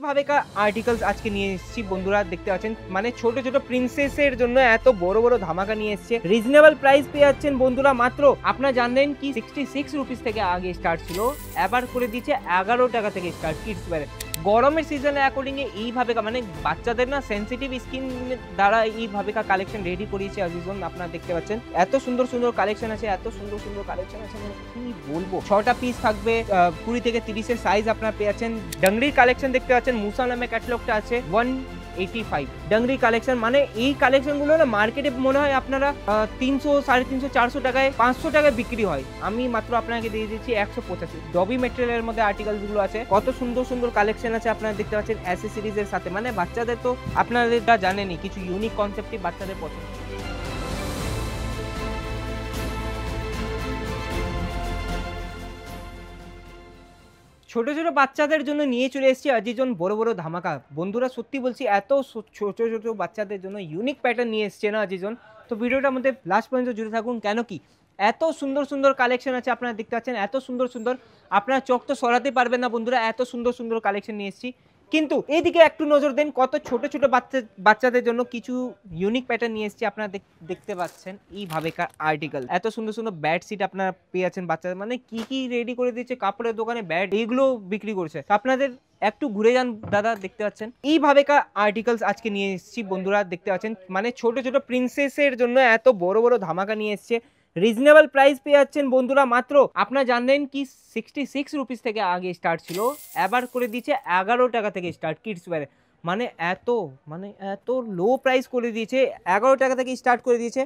ভাবেকার articles আজকে নিয়ে এসেছি বন্ধুরা, দেখতে পাচ্ছেন মানে ছোট ছোট প্রিন্সেসের জন্য এত বড় বড় ধামাকা নিয়ে এসেছে। রিজনেবল প্রাইস পেয়ে যাচ্ছেন বন্ধুরা, মাত্র আপনারা জানেন কি 66 রুপিস থেকে আগে স্টার্ট ছিল, এবার করে দিচ্ছে 11 টাকা থেকে স্টার্ট কিডস ওয়্যারে। গরমের সিজনে অ্যাকর্ডিং এইভাবে মানে বাচ্চাদের না সেন্সিটিভ স্কিন দ্বারা এইভাবে কালেকশন রেডি করিয়েছে আজিজন। আপনারা দেখতে পাচ্ছেন এত সুন্দর সুন্দর কালেকশন আছে, এত সুন্দর সুন্দর কালেকশন আছে, মানে কি বলবো। 6টা পিস থাকবে, 20 থেকে 30 এর সাইজ আপনারা পেয়ে যাচ্ছেন। ডাংরির কালেকশন দেখতে পাচ্ছেন, মুসা নামে ক্যাটালগটা আছে 185 ডাংরি কালেকশন। মানে এই কালেকশন গুলো না মার্কেটে মনে হয় আপনারা 300, 350, 400 টাকায় 500 টাকায় বিক্রি হয়, আমি মাত্র আপনাকে দিয়ে দিচ্ছি 185। ডবি মেটেরিয়ালের মধ্যে আর্টিকেলস গুলো আছে, কত সুন্দর সুন্দর কালেকশন আছে আপনারা দেখতে পাচ্ছেন অ্যাসেসরিজ এর সাথে। মানে বাচ্চাদের তো আপনারা জানেনই কিছু ইউনিক কনসেপ্টই বাচ্চাদের পছন্দ। ছোট ছোট বাচ্চাদের জন্য নিয়ে চলে এসেছি আজিজন বড় বড় ধামাকা বন্ধুরা। সত্যি বলছি, এত ছোট ছোট বাচ্চাদের জন্য ইউনিক প্যাটার্ন নিয়ে এসছে না আজিজন। তো ভিডিওটার মধ্যে লাস্ট পর্যন্ত জুড়ে থাকুন, কেন কি এত সুন্দর সুন্দর কালেকশন আছে আপনারা দেখতে পাচ্ছেন, এত সুন্দর সুন্দর আপনারা চোখ তো সরাতে পারবেন না বন্ধুরা, এত সুন্দর সুন্দর কালেকশন নিয়ে এসেছি। কিন্তু এইদিকে একটু নজর দেন, কত ছোট ছোট বাচ্চাদের জন্য কিছু ইউনিক প্যাটার্ন নিয়ে এসেছি। আপনারা দেখতে পাচ্ছেন এইভাবে আর্টিকেল, এত সুন্দর সুন্দর ব্যাড সিট আপনারা পেয়ে যাচ্ছেন বাচ্চাদের। মানে কি কি রেডি করে দিচ্ছে কাপড়ের দোকানে, ব্যাড এইগুলো বিক্রি করছে। আপনাদের একটু ঘুরে যান দাদা, দেখতে পাচ্ছেন এইভাবে আর্টিকেলস আজকে নিয়ে এসেছি বন্ধুরা, দেখতে পাচ্ছেন মানে ছোট ছোট প্রিন্সেসের জন্য এত বড় বড় ধামাকা নিয়ে এসছে। রিজনেবল প্রাইস পেয়ে যাচ্ছেন বন্ধুরা, মাত্র আপনারা জানেন কি 66 রুপিস থেকে আগে স্টার্ট ছিল, এবার করে দিচ্ছে 11 টাকা থেকে স্টার্ট কিডস ওয়্যারে। মানে এত লো প্রাইস করে দিয়েছে, 11 টাকা থেকে স্টার্ট করে দিয়েছে।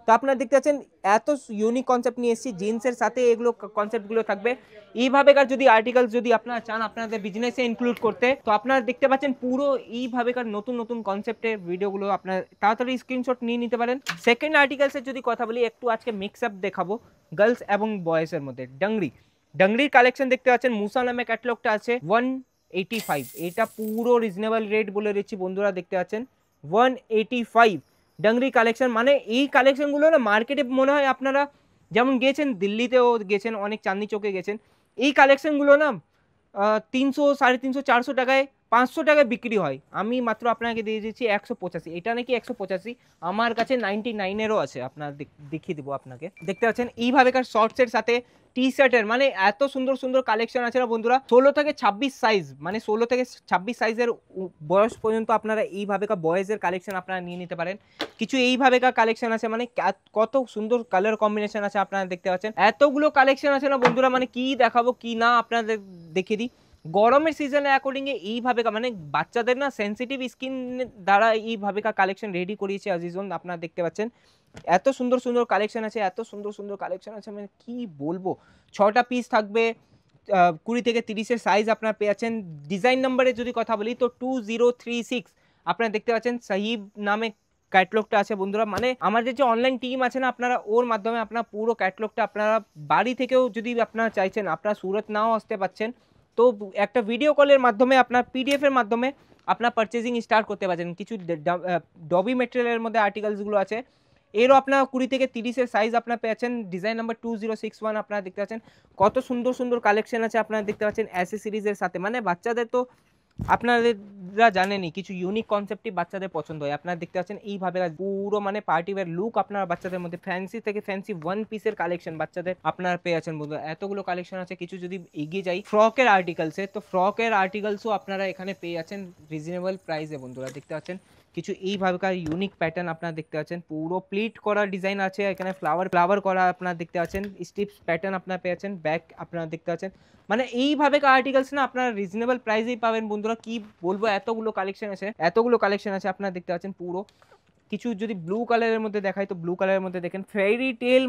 তো আপনারা দেখতে পাচ্ছেন এত ইউনিক কনসেপ্ট নিয়ে এসেছি, জিন্সের সাথে এগুলো কনসেপ্টগুলো থাকবে। এইভাবেকার যদি আর্টিকেল যদি আপনারা চান আপনাদের বিজনেসে ইনক্লুড করতে, তো আপনারা দেখতে পাচ্ছেন পুরো এইভাবেকার নতুন নতুন কনসেপ্টের ভিডিওগুলো আপনারা তাড়াতাড়ি স্ক্রিনশট নিয়ে নিতে পারেন। সেকেন্ড আর্টিকেলসের যদি কথা বলি, একটু আজকে মিক্স আপ দেখাবো গার্লস এবং বয়েজের মধ্যে। ডাংরির কালেকশন দেখতে পাচ্ছেন, মুসা নামে ক্যাটালগটা আছে 185, এটা পুরো রিজনেবল রেট বলে দিচ্ছি বন্ধুরা, দেখতে পাচ্ছেন 185 ডাংরি কালেকশন। মানে এই কালেকশনগুলো না মার্কেটে মনে হয় আপনারা যেমন গেছেন দিল্লিতেও গেছেন, অনেক চাঁদনি চৌকে গেছেন, এই কালেকশনগুলো না 300, 350, 400 টাকায় 500 টাকায় বিক্রি হয়, আমি মাত্র আপনাকে দিয়ে দিচ্ছি 185। এটা নাকি 185, আমার কাছে 99-এরও আছে, আপনার দেখিয়ে দেবো আপনাকে। দেখতে পাচ্ছেন এইভাবেকার শর্টসের সাথে টি শার্টের, মানে এত সুন্দর সুন্দর কালেকশন আছে না বন্ধুরা। 16 থেকে 26 সাইজ, মানে 16 থেকে 26 সাইজের বয়স পর্যন্ত আপনারা এইভাবেকার বয়েজের কালেকশন আপনারা নিয়ে নিতে পারেন। কিছু এইভাবেকার কালেকশন আছে, মানে কত সুন্দর কালার কম্বিনেশন আছে আপনারা দেখতে পাচ্ছেন, এতগুলো কালেকশন আছে না বন্ধুরা, মানে কি দেখাবো কি না আপনাদের দেখিয়ে দিই। গরমের সিজনে অ্যাকর্ডিং এইভাবে মানে বাচ্চাদের না সেন্সিটিভ স্কিন দ্বারা এইভাবে কালেকশন রেডি করিয়েছে আজিজন। আপনারা দেখতে পাচ্ছেন এত সুন্দর সুন্দর কালেকশন আছে, এত সুন্দর সুন্দর কালেকশন আছে, মানে কি বলবো। 6টা পিস থাকবে, 20 থেকে 30 এর সাইজ আপনারা পেয়ে যাচ্ছেন। ডিজাইন নাম্বারের যদি কথা বলি তো 2036 আপনারা দেখতে পাচ্ছেন, সাহিব নামে ক্যাটলগটা আছে বন্ধুরা। মানে আমাদের যে অনলাইন টিম আছে না, আপনারা ওর মাধ্যমে আপনারা পুরো ক্যাটলগটা আপনারা বাড়ি থেকেও যদি আপনারা চাইছেন, আপনারা সুরত নাও আসতে পারছেন, তো একটা ভিডিও কলের মাধ্যমে আপনার পিডিএফ এর মাধ্যমে আপনার পারচেজিং স্টার্ট করতে পারছেন। কিছু ডবি মেটেরিয়ালের মধ্যে আর্টিকেলসগুলো আছে, এরও আপনার 20 থেকে 30 এর সাইজ আপনার পেয়েছেন। ডিজাইন নাম্বার 2061 আপনারা দেখতে পাচ্ছেন, কত সুন্দর সুন্দর কালেকশন আছে আপনারা দেখতে পাচ্ছেন অ্যাসেসরিজের সাথে। মানে বাচ্চাদের তো আপনারা জানেনই কিছু ইউনিক কনসেপ্টই বাচ্চাদের পছন্দ হয়। আপনারা দেখতে পাচ্ছেন এইভাবে পুরো মানে পার্টি ওয়্যার লুক আপনার বাচ্চাদের মধ্যে, ফ্যান্সি থেকে ফ্যান্সি 1 পিসের কালেকশন বাচ্চাদের আপনারা পেয়ে আছেন বন্ধু, এতগুলো কালেকশন আছে। কিছু যদি এগিয়ে যাই ফ্রকের আর্টিকেলসে, তো ফ্রকের আর্টিকেলসও আপনারা এখানে পেয়ে আছেন রিজনেবল প্রাইসে বন্ধুরা। দেখতে পাচ্ছেন কিছু এইভাবেকার ইউনিক প্যাটার্ন আপনারা দেখতে পাচ্ছেন, পুরো প্লিট করা ডিজাইন আছে, এখানে ফ্লাওয়ার করা আপনারা দেখতে পাচ্ছেন, স্ট্রিপস প্যাটার্ন আপনারা পেয়ে আছেন, ব্যাক আপনারা দেখতে পাচ্ছেন। মানে এইভাবে আর্টিকেলস না আপনারা রিজনেবল প্রাইসেই পাবেন বন্ধুরা, কি বলবো এতগুলো কালেকশন আছে আপনারা দেখতে পাচ্ছেন পুরো। কিছু যদি ব্লু কালারের মধ্যে দেখাই তো ব্লু কালারের মধ্যে দেখেন ফেরি টেল,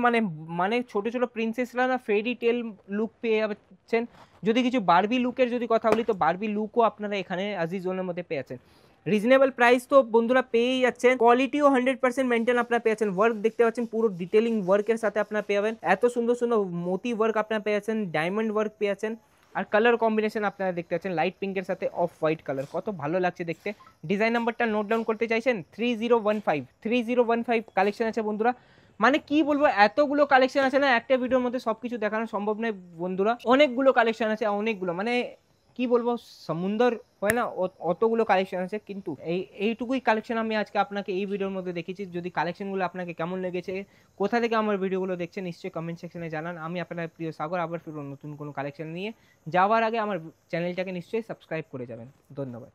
মানে ছোট ছোট প্রিন্সেসরা না ফেরি টেল লুক পেয়ে যাচ্ছেন। যদি কিছু বারবি লুকের যদি কথা বলি তো বারবি লুকও আপনারা এখানে আজিজনের মধ্যে পেয়ে আছেন। রিজনেবল প্রাইস তো বন্ধুরা পেয়েই যাচ্ছেন, কোয়ালিটিও 100% মেনটেন আপনারা পেয়ে যাচ্ছেন। ওয়ার্ক দেখতে পাচ্ছেন পুরো ডিটেলিং ওয়ার্কের সাথে আপনারা পেয়ে যাবেন, এত সুন্দর সুন্দর মোতি ওয়ার্ক আপনারা পেয়ে যাচ্ছেন, ডায়মন্ড ওয়ার্ক পেয়ে যাচ্ছেন। আর কালার কম্বিনেশন আপনারা দেখতে পাচ্ছেন লাইট পিঙ্কের সাথে অফ হোয়াইট কালার, কত ভালো লাগছে দেখতে। ডিজাইন নাম্বারটা নোট ডাউন করতে চাইছেন 3015 কালেকশন আছে বন্ধুরা। মানে কি বলবো এতগুলো কালেকশন আছে না, একটা ভিডিওর মধ্যে সবকিছু দেখানো সম্ভব নয় বন্ধুরা, অনেকগুলো কালেকশন আছে, অনেকগুলো মানে কি বলবো, সমুন্দর হয় না, অতগুলো কালেকশন আছে, কিন্তু এইটুকুই কালেকশন আমি আজকে আপনাকে এই ভিডিওর মধ্যে দেখেছি। যদি কালেকশনগুলো আপনাকে কেমন লেগেছে, কোথা থেকে আমার ভিডিওগুলো দেখছেন, নিশ্চয়ই কমেন্ট সেকশনে জানান। আমি আপনার প্রিয় সাগর আবার ফিরবো নতুন কোনো কালেকশন নিয়ে। যাওয়ার আগে আমার চ্যানেলটাকে নিশ্চয়ই সাবস্ক্রাইব করে যাবেন। ধন্যবাদ।